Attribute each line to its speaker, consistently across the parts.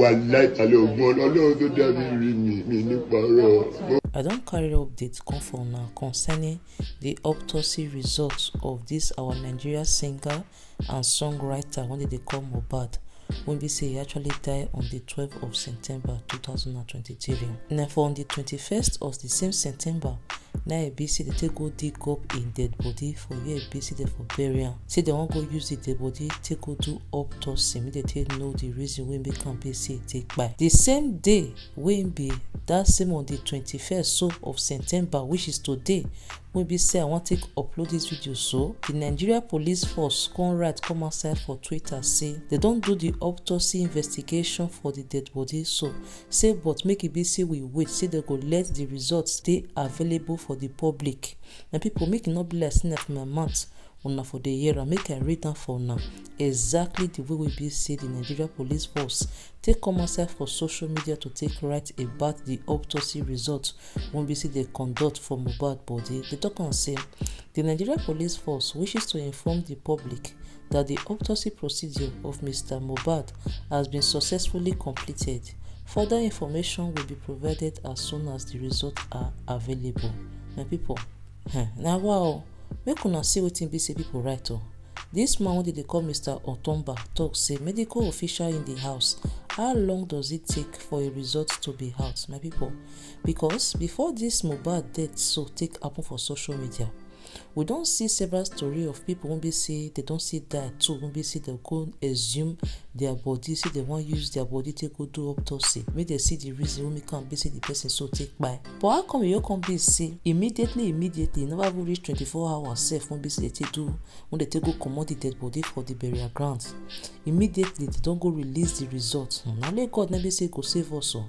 Speaker 1: I don't
Speaker 2: carry updates come from now concerning the autopsy results of this our Nigeria singer and songwriter when they call mohbad, when we say he actually died on the 12th of September 2023. Now for on the 21st of the same September, now ABC they take go dig up in dead body for here ABC there for burial. Say they won't go use the dead body, take go do autopsy. Make they take know the reason when we can BC take by. The same day when be that same on the 21st so of September, which is today, when we say I want to upload this video, so the Nigeria police force come outside for Twitter say they don't do the autopsy investigation for the dead body, so say but make it be say we wait, say they go let the results stay available for the public. And people make it not be like saying from my mouth una for the year and make I read down for now exactly the way we be say the Nigeria police force take come outside for social media to take write about the autopsy results when we see they conduct for mohbad body. They talk and say the Nigeria police force wishes to inform the public that the autopsy procedure of Mr. Mohbad has been successfully completed. Further information will be provided as soon as the results are available. My people, now wow, make una see wetin be say people write o. This man wey they call Mr. Otomba talk say medical official in the house. How long does it take for a result to be out, my people? Because before this mohbad death so take happen for social media, we don't see several stories of people when they say they don't see that too, when they say they go exhume their body, say they want use their body to go do autopsy, make they see the reason when we can't be say the person so take by. But how come you can't be say immediately never even reach 24 hours safe when they say they do when they take go commode the dead body for the burial ground, immediately they don't go release the results. Now let God never say go save us all.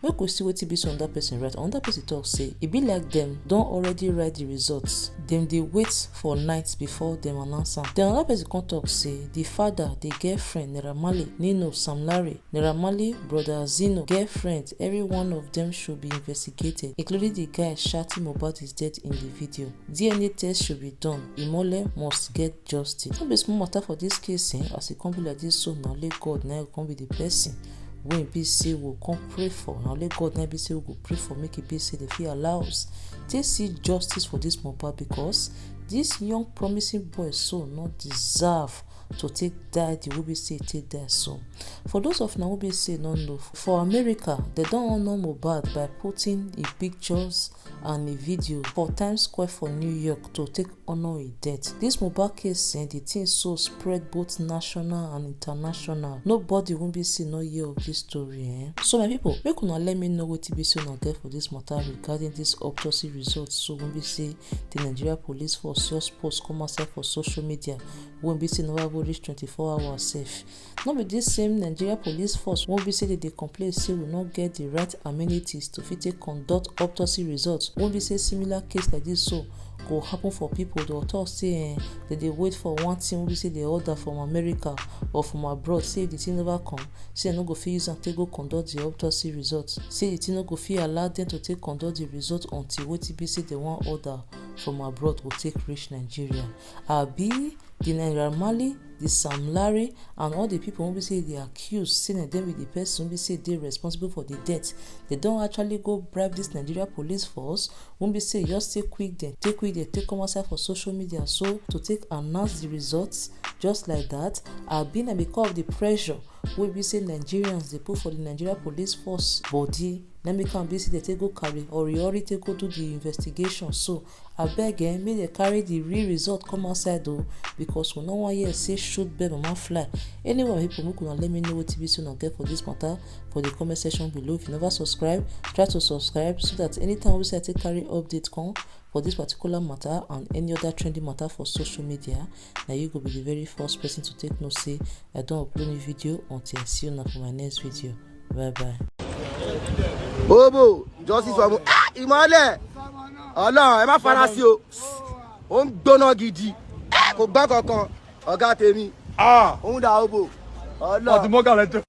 Speaker 2: Make we see what be on that person right. On that person talk say it be like them don't already write the results. Them they wait for nights before them announce them. Then another person come talk say the father, the girlfriend, Naira Marley, Nino, Sam Larry, Naira Marley, brother Zino, girlfriend, every one of them should be investigated, including the guy shouting about his death in the video. DNA test should be done. Imole must get justice. No be small matter for this case, as it come be like this, so now let God now come be the person when be say will come pray for. Now let God now be say we go pray for, make it be say the fear allows they see justice for this mohbad, because this young promising boy so not deserve to take die the way we say take die. So for those of now we say no know, for America they don't honor mohbad by putting in pictures and a video for Times Square for New York to take honor his death. This mohbad case the thing so spread both national and international. Nobody won't be see no year of this story. So my people, make una let me know what be say on get for this matter regarding this autopsy results. So when we say the Nigeria police force just post come outside for social media, when we say never reach 24 hours safe. Not be this same Nigeria police force won't be say that they complain say will not get the right amenities to fit conduct autopsy results. Won't be say similar case like this so go happen for people. They'll talk say that they wait for one thing, won't be say they order from America or from abroad, say if the thing never come, say no go fit use and take go conduct the autopsy results, say the thing no go fit allow them to take conduct the result until what be say they want order from abroad will take reach Nigeria. Abi the Naira Marley, the Sam Larry, and all the people who be say they accused, saying them with the person who be say they responsible for the death. They don't actually go bribe this Nigeria police force. Won't be say just take come outside for social media so to take announce the results just like that. Been and because of the pressure we be say Nigerians they put for the Nigeria police force body. Let me come be say they take go carry or already take go do the investigation. So I beg may they carry the real result come outside though, because we no one here say shoot bird mama fly. Anyway, people make una let me know what be say on get for this matter for the comment section below. If you never subscribe, try to subscribe so that anytime we say I take carry update come for this particular matter and any other trending matter for social media, now you go be the very first person to take note say I don't upload new video until I see you now for my next video. Bye bye.
Speaker 3: Bobo, justice for Imole. Ọlọ́run ẹ má fara sí o. Ó ń gbóná gidi. Kò gbá kankan. Ọ̀gá tèmi. Òun dà Bobo. Ọlọ́run.